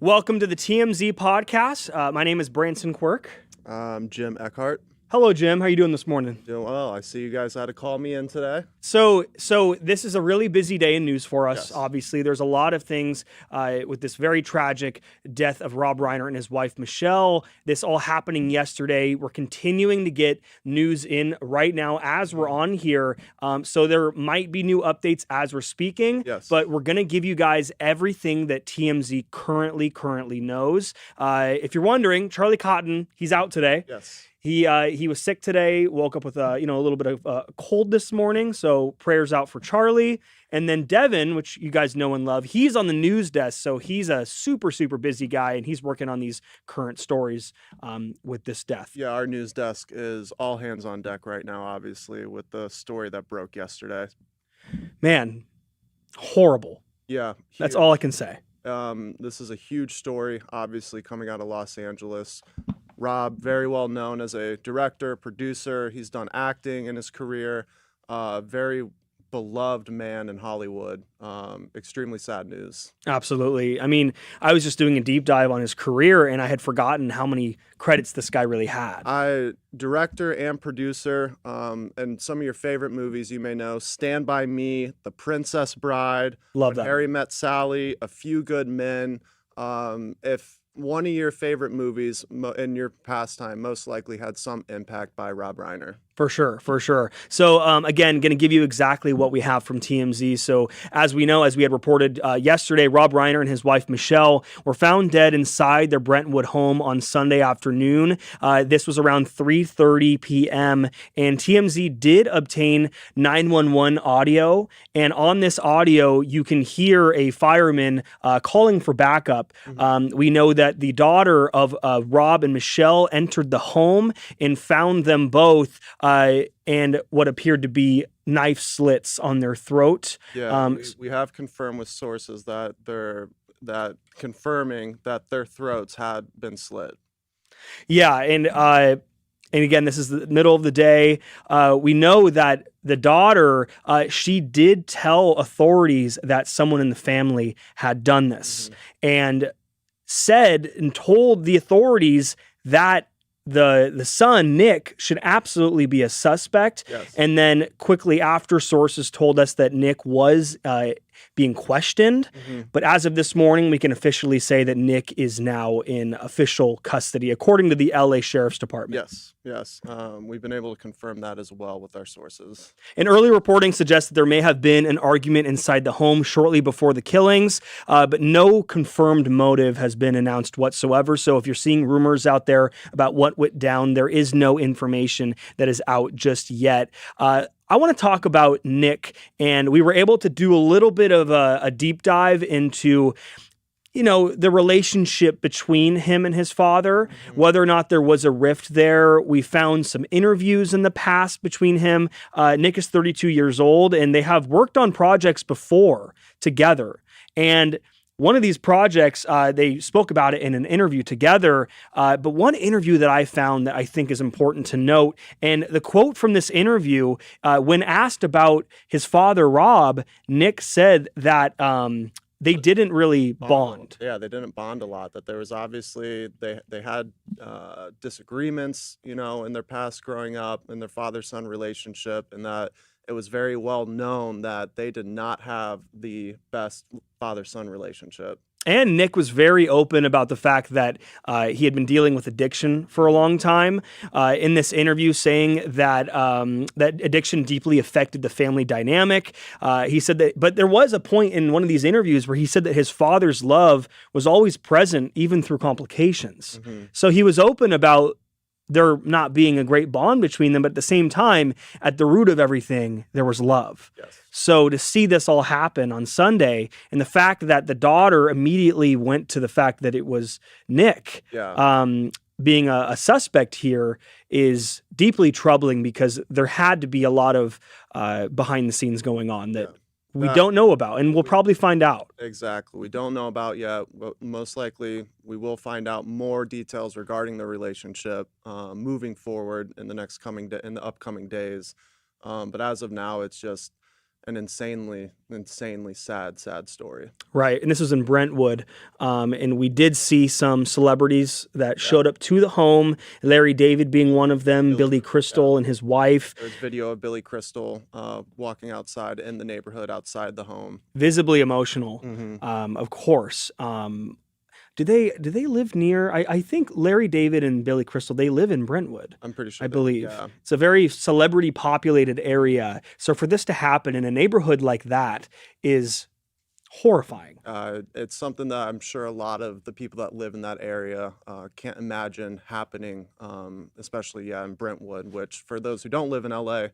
Welcome to the TMZ podcast. My name is Branson Quirk. Jim Eckhart. Hello, Jim. How are you doing this morning? Doing well. I see you guys had to call me in today. So this is a really busy day in news for us. Yes. Obviously, there's a lot of things with this very tragic death of Rob Reiner and his wife, Michelle. This all happening yesterday. We're continuing to get news in right now as we're on here. So there might be new updates as we're speaking. Yes. But we're going to give you guys everything that TMZ currently knows. If you're wondering, Charlie Cotton, he's out today. Yes. He was sick today, woke up with a little bit of a cold this morning, so prayers out for Charlie. And then Devin, which you guys know and love, he's on the news desk, so he's a super busy guy, and he's working on these current stories with this death. Yeah, our news desk is all hands on deck right now, obviously, with the story that broke yesterday. Man, horrible. Yeah. That's all I can say. This is a huge story, obviously, coming out of Los Angeles. Rob, very well known as a director, producer. He's done acting in his career. Very beloved man in Hollywood. Extremely sad news. Absolutely. I mean, I was just doing a deep dive on his career, and I had forgotten how many credits this guy really had. Director and producer, and some of your favorite movies you may know: Stand By Me, The Princess Bride, Love When that. Harry Met Sally, A Few Good Men. If one of your favorite movies in your pastime most likely had some impact by Rob Reiner. For sure. So again, going to give you exactly what we have from TMZ. So as we know, as we had reported yesterday, Rob Reiner and his wife Michelle were found dead inside their Brentwood home on Sunday afternoon. This was around 3:30 p.m. and TMZ did obtain 911 audio. And on this audio, you can hear a fireman calling for backup. Mm-hmm. We know that the daughter of Rob and Michelle entered the home and found them both and what appeared to be knife slits on their throat. Yeah, we have confirmed with sources that confirming that their throats had been slit. Yeah, and again, this is the middle of the day. We know that the daughter, she did tell authorities that someone in the family had done this, and said and told the authorities that the son, Nick, should absolutely be a suspect. Yes. And then quickly after, sources told us that Nick was being questioned. But as of this morning, we can officially say that Nick is now in official custody, according to the LA Sheriff's Department. Yes. We've been able to confirm that as well with our sources. And early reporting suggests that there may have been an argument inside the home shortly before the killings, but no confirmed motive has been announced whatsoever. So if you're seeing rumors out there about what went down, there is no information that is out just yet. I want to talk about Nick, and we were able to do a little bit of a deep dive into the relationship between him and his father, whether or not there was a rift there. We found some interviews in the past between him. Nick is 32 years old, and they have worked on projects before together. And one of these projects, they spoke about it in an interview together, but one interview that I found that I think is important to note, and the quote from this interview, when asked about his father, Rob, Nick said that they didn't really bond. Yeah, they didn't bond a lot. That there was obviously, they had disagreements, in their past growing up, in their father-son relationship, and that it was very well known that they did not have the best father-son relationship. And Nick was very open about the fact that he had been dealing with addiction for a long time. In this interview, saying that that addiction deeply affected the family dynamic. He said that, but there was a point in one of these interviews where he said that his father's love was always present, even through complications. So he was open about there not being a great bond between them, but at the same time, at the root of everything, there was love. Yes. So to see this all happen on Sunday, and the fact that the daughter immediately went to the fact that it was Nick being a suspect here is deeply troubling, because there had to be a lot of behind the scenes going on that we don't know about, and we'll probably find out. Exactly. We don't know about yet, but most likely we will find out more details regarding the relationship moving forward in the upcoming days. But as of now, it's an insanely sad story. Right. And this was in Brentwood. And we did see some celebrities that showed up to the home, Larry David being one of them, Billy Crystal and his wife. There's video of Billy Crystal walking outside in the neighborhood outside the home. Visibly emotional, of course. Do they live near? I think Larry David and Billy Crystal, they live in Brentwood. I'm pretty sure. I believe. It's a very celebrity populated area. So for this to happen in a neighborhood like that is horrifying. It's something that I'm sure a lot of the people that live in that area can't imagine happening, especially in Brentwood, which for those who don't live in LA,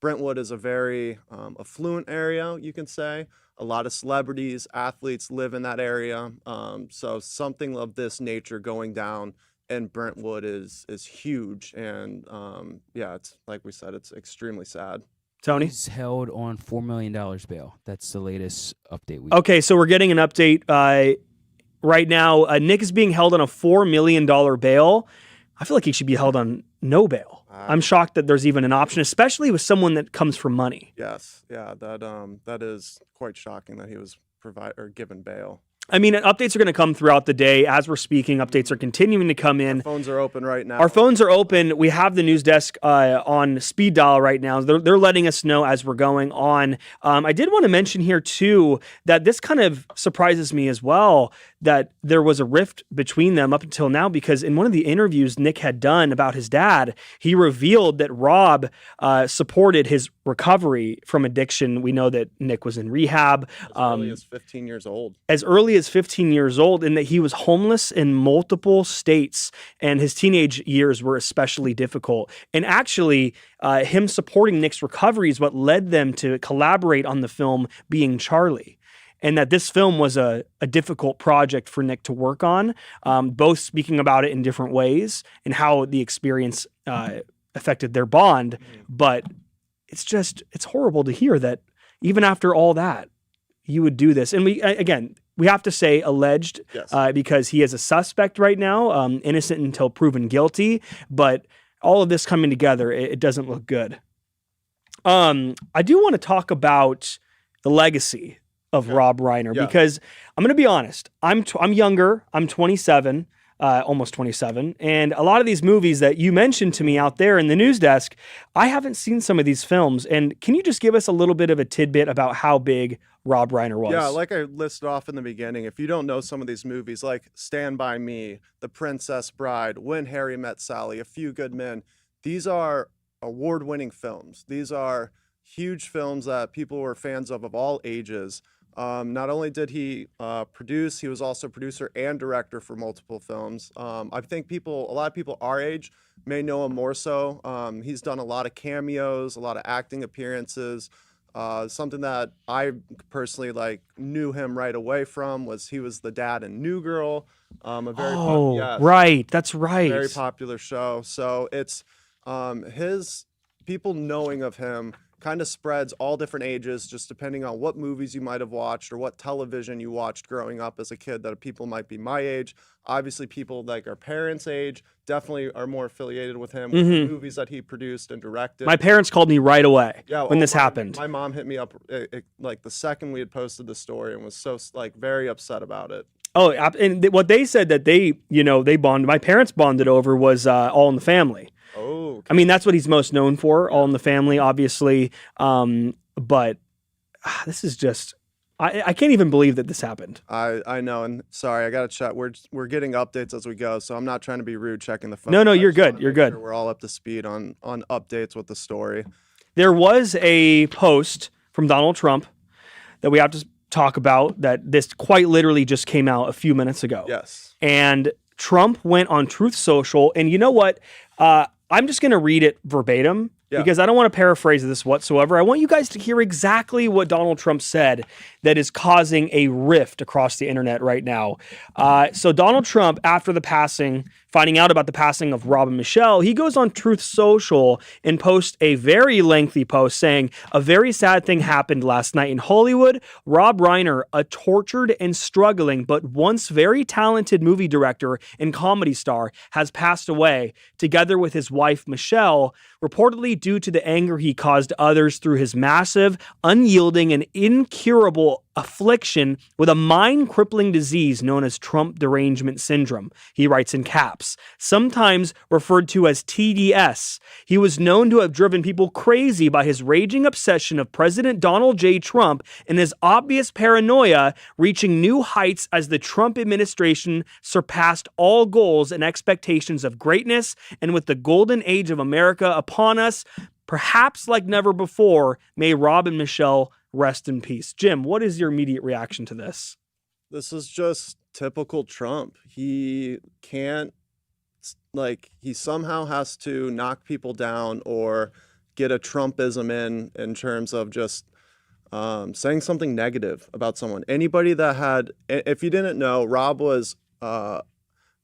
Brentwood is a very affluent area, you can say. A lot of celebrities, athletes live in that area. So something of this nature going down in Brentwood is huge. And it's like we said, it's extremely sad. Tony? He's held on $4 million bail. That's the latest update. Okay, so we're getting an update right now. Nick is being held on a $4 million bail. I feel like he should be held on no bail. I'm shocked that there's even an option, especially with someone that comes from money. Yes, that is quite shocking that he was given bail. I mean, updates are going to come throughout the day. As we're speaking, updates are continuing to come in. Our phones are open right now. Our phones are open. We have the news desk on speed dial right now. They're letting us know as we're going on. I did want to mention here, too, that this kind of surprises me as well, that there was a rift between them up until now, because in one of the interviews Nick had done about his dad, he revealed that Rob supported his recovery from addiction. We know that Nick was in rehab. As early as 15 years old. As early as 15 years old, and that he was homeless in multiple states, and his teenage years were especially difficult. And actually, him supporting Nick's recovery is what led them to collaborate on the film Being Charlie. And that this film was a difficult project for Nick to work on, both speaking about it in different ways and how the experience affected their bond. But it's horrible to hear that even after all that, you would do this. And we have to say alleged, because he is a suspect right now, innocent until proven guilty. But all of this coming together, it doesn't look good. I do want to talk about the legacy of Rob Reiner, because I'm going to be honest. I'm younger. I'm 27, almost 27. And a lot of these movies that you mentioned to me out there in the news desk, I haven't seen some of these films. And can you just give us a little bit of a tidbit about how big Rob Reiner was? Yeah, like I listed off in the beginning, if you don't know some of these movies, like Stand By Me, The Princess Bride, When Harry Met Sally, A Few Good Men, these are award-winning films. These are huge films that people were fans of all ages. Not only did he produce, he was also producer and director for multiple films. I think a lot of people our age may know him more so. He's done a lot of cameos, a lot of acting appearances. Something that I personally knew him right away from was he was the dad in New Girl. Right, that's right. Very popular show. So it's his people knowing of him kind of spreads all different ages, just depending on what movies you might have watched or what television you watched growing up as a kid. That people might be my age. Obviously, people like our parents' age definitely are more affiliated with him, with the movies that he produced and directed. My parents called me right away when this happened. My mom hit me up the second we had posted the story and was so very upset about it. Oh, and what they said that they bonded, my parents bonded over was All in the Family. Oh, okay. I mean, that's what he's most known for, All in the Family, obviously. But this is just, I can't even believe that this happened. I know, and sorry, I got to check. We're getting updates as we go, so I'm not trying to be rude checking the phone. No, you're good. You're good. Sure we're all up to speed on updates with the story. There was a post from Donald Trump that we have to talk about that this quite literally just came out a few minutes ago. Yes. And Trump went on Truth Social, and you know what? I'm just going to read it verbatim because I don't want to paraphrase this whatsoever. I want you guys to hear exactly what Donald Trump said that is causing a rift across the internet right now. So Donald Trump, after the passing finding out about the passing of Rob and Michelle, he goes on Truth Social and posts a very lengthy post saying, "A very sad thing happened last night in Hollywood. Rob Reiner, a tortured and struggling but once very talented movie director and comedy star, has passed away, together with his wife Michelle, reportedly due to the anger he caused others through his massive, unyielding, and incurable affliction with a mind-crippling disease known as Trump derangement syndrome," he writes in caps, sometimes referred to as TDS. He was known to have driven people crazy by his raging obsession of President Donald J. Trump and his obvious paranoia, reaching new heights as the Trump administration surpassed all goals and expectations of greatness, and with the golden age of America upon us, perhaps like never before, may Rob and Michelle rest in peace. Jim, what is your immediate reaction to this? This is just typical Trump. He can't, he somehow has to knock people down or get a Trumpism in terms of just saying something negative about someone. Anybody that had, if you didn't know, Rob was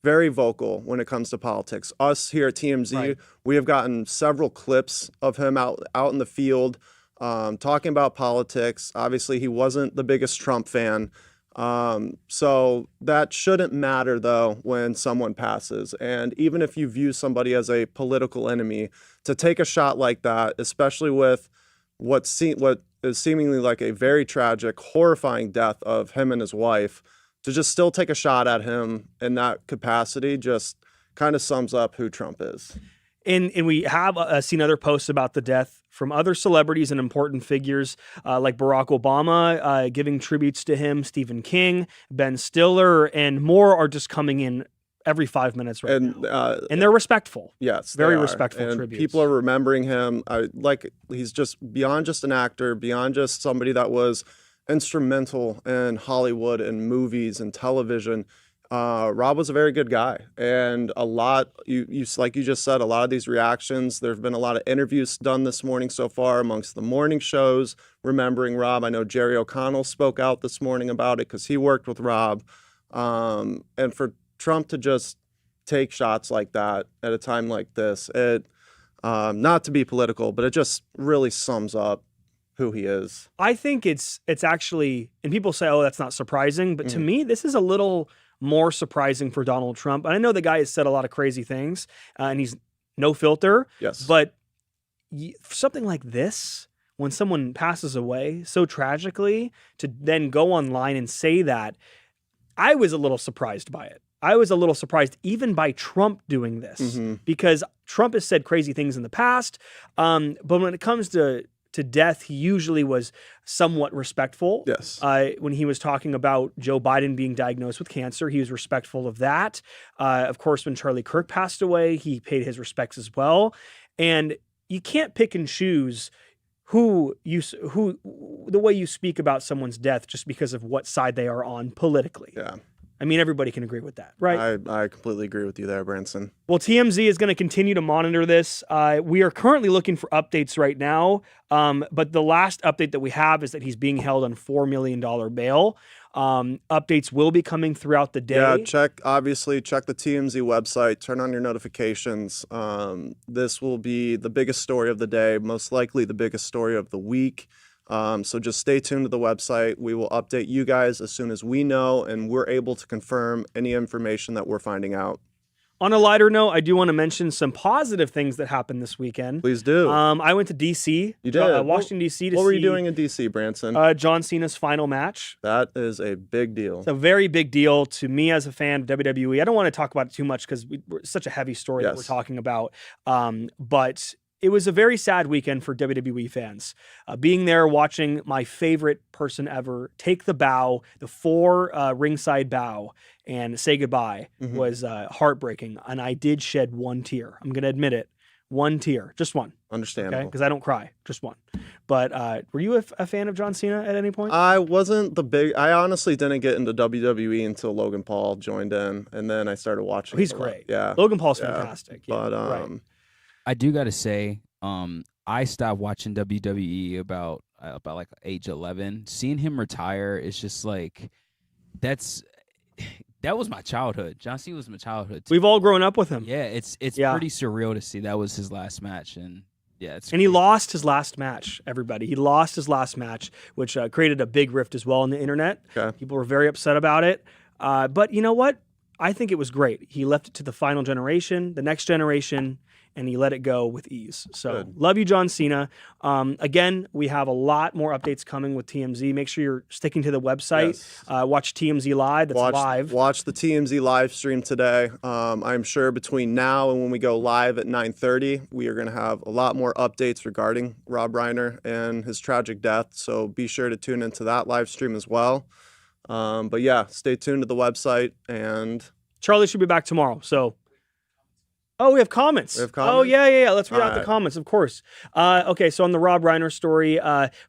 very vocal when it comes to politics. Us here at TMZ, Right. we have gotten several clips of him out in the field talking about politics. Obviously, he wasn't the biggest Trump fan. So that shouldn't matter, though, when someone passes. And even if you view somebody as a political enemy, to take a shot like that, especially with what is seemingly like a very tragic, horrifying death of him and his wife, to just still take a shot at him in that capacity just kind of sums up who Trump is. And we have seen other posts about the death from other celebrities and important figures like Barack Obama giving tributes to him, Stephen King, Ben Stiller, and more are just coming in every 5 minutes now. And they're respectful. Yes, very they are. respectful and tributes. People are remembering him. He's just beyond just an actor, beyond just somebody that was instrumental in Hollywood and movies and television. Rob was a very good guy, and a lot, you like you just said, a lot of these reactions, there have been a lot of interviews done this morning so far amongst the morning shows remembering Rob. I know Jerry O'Connell spoke out this morning about it because he worked with Rob, and for Trump to just take shots like that at a time like this, it not to be political, but it just really sums up who he is. I think it's actually, and people say, oh, that's not surprising, but to me, this is a little more surprising for Donald Trump. And I know the guy has said a lot of crazy things, and he's no filter. Yes. But something like this, when someone passes away so tragically, to then go online and say that, I was a little surprised by it. I was a little surprised even by Trump doing this, because Trump has said crazy things in the past. But when it comes to death, he usually was somewhat respectful. Yes. When he was talking about Joe Biden being diagnosed with cancer, he was respectful of that. Of course, when Charlie Kirk passed away, he paid his respects as well. And you can't pick and choose the way you speak about someone's death just because of what side they are on politically. Yeah. I mean, everybody can agree with that, right? I completely agree with you there, Branson. Well, TMZ is going to continue to monitor this. We are currently looking for updates right now, but the last update that we have is that he's being held on $4 million bail. Updates will be coming throughout the day. Yeah, check the TMZ website, turn on your notifications. This will be the biggest story of the day, most likely the biggest story of the week. So just stay tuned to the website. We will update you guys as soon as we know and we're able to confirm any information that we're finding out. On a lighter note, I do want to mention some positive things that happened this weekend. Please do. I went to D.C. You did? Washington, D.C. to see... What were you doing in D.C., Branson? John Cena's final match. That is a big deal. It's a very big deal to me as a fan of WWE. I don't want to talk about it too much because it's such a heavy story that we're talking about. But it was a very sad weekend for WWE fans. Being there, watching my favorite person ever take the bow, the ringside bow, and say goodbye was heartbreaking. And I did shed one tear. I'm going to admit it. One tear. Just one. Understandable. Okay? Because I don't cry. Just one. But were you a fan of John Cena at any point? I wasn't I honestly didn't get into WWE until Logan Paul joined in, and then I started watching. He's great. Yeah. Logan Paul's fantastic. Yeah, but right. I do got to say, I stopped watching WWE about like age 11. Seeing him retire is just like, that was my childhood. John Cena was my childhood. Too. We've all grown up with him. Yeah, it's Yeah. pretty surreal to see that was his last match, and yeah, it's And he lost his last match, everybody. He lost his last match, which created a big rift as well on the internet. Okay. People were very upset about it. But you know what? I think it was great. He left it to the final generation, the next generation, and he let it go with ease. So Good. love you, John Cena. Again, we have a lot more updates coming with TMZ. Make sure you're sticking to the website. Yes. Watch TMZ Live. That's live. Watch the TMZ live stream today. I'm sure between now and when we go live at 9:30, we are going to have a lot more updates regarding Rob Reiner and his tragic death. So be sure to tune into that live stream as well. But yeah, stay tuned to the website. And Charlie should be back tomorrow. So, oh, we have comments. We have Oh, comments? yeah. Let's read All out the right. comments, of course. Okay, so on the Rob Reiner story,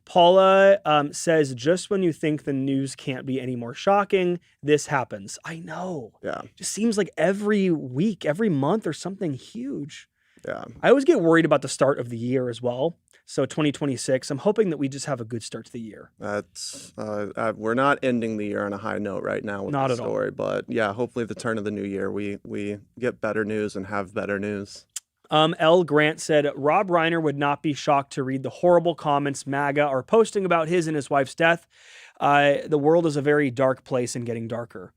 Paula says, just when you think the news can't be any more shocking, this happens. I know. yeah, Just seems like every week, every month, or something huge. yeah. I always get worried about the start of the year as well. So 2026, I'm hoping that we just have a good start to the year. That's we're not ending the year on a high note right now with Not the at all. story, but yeah, hopefully the turn of the new year we get better news and have better news. L. Grant said, Rob Reiner would not be shocked to read the horrible comments MAGA are posting about his and his wife's death. The world is a very dark place and getting darker.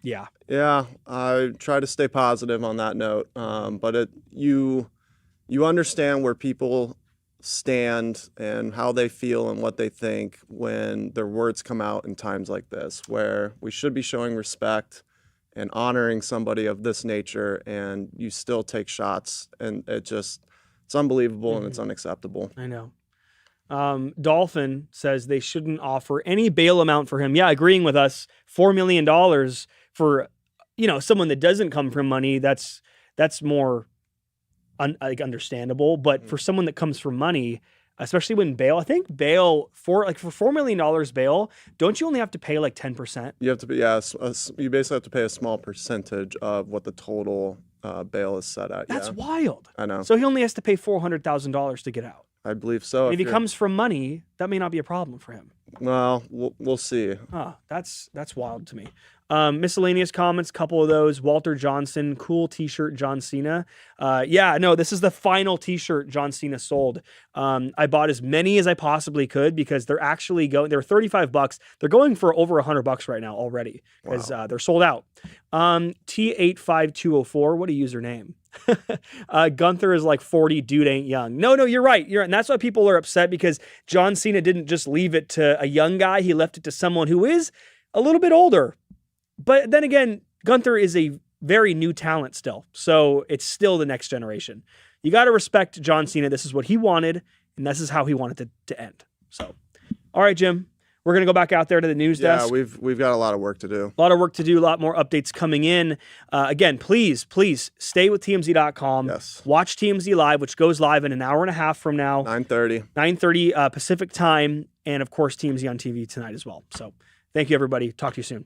Yeah. Yeah, I try to stay positive on that note, but you understand where people stand and how they feel and what they think when their words come out in times like this, where we should be showing respect and honoring somebody of this nature, and you still take shots, and it's unbelievable and it's unacceptable. I know. Dolphin says they shouldn't offer any bail amount for him. Yeah, agreeing with us. $4 million for, someone that doesn't come from money. That's more understandable. But for someone that comes from money, especially when bail, I think bail for $4 million bail, don't you only have to pay like 10%? You have to be, you basically have to pay a small percentage of what the total bail is set at. That's yeah. wild. I know. So he only has to pay $400,000 to get out. I believe so. And if he you're- comes from money, that may not be a problem for him. Well, we'll see. That's wild to me. Miscellaneous comments, couple of those. Walter Johnson, cool t-shirt, John Cena. This is the final t-shirt John Cena sold. I bought as many as I possibly could because they're actually they're $35. They're going for over $100 right now already because they're sold out. T85204, what a username. Gunther is like 40, dude ain't young. No, you're right. And that's why people are upset, because John Cena didn't just leave it to a young guy. He left it to someone who is a little bit older. But then again, Gunther is a very new talent still. So it's still the next generation. You got to respect John Cena. This is what he wanted, and this is how he wanted it to end. So, all right, Jim, we're going to go back out there to the news desk. Yeah, we've got a lot of work to do. A lot of work to do, a lot more updates coming in. Again, please stay with TMZ.com. Yes. Watch TMZ Live, which goes live in an hour and a half from now. 9:30. 9:30 Pacific time. And, of course, TMZ on TV tonight as well. So thank you, everybody. Talk to you soon.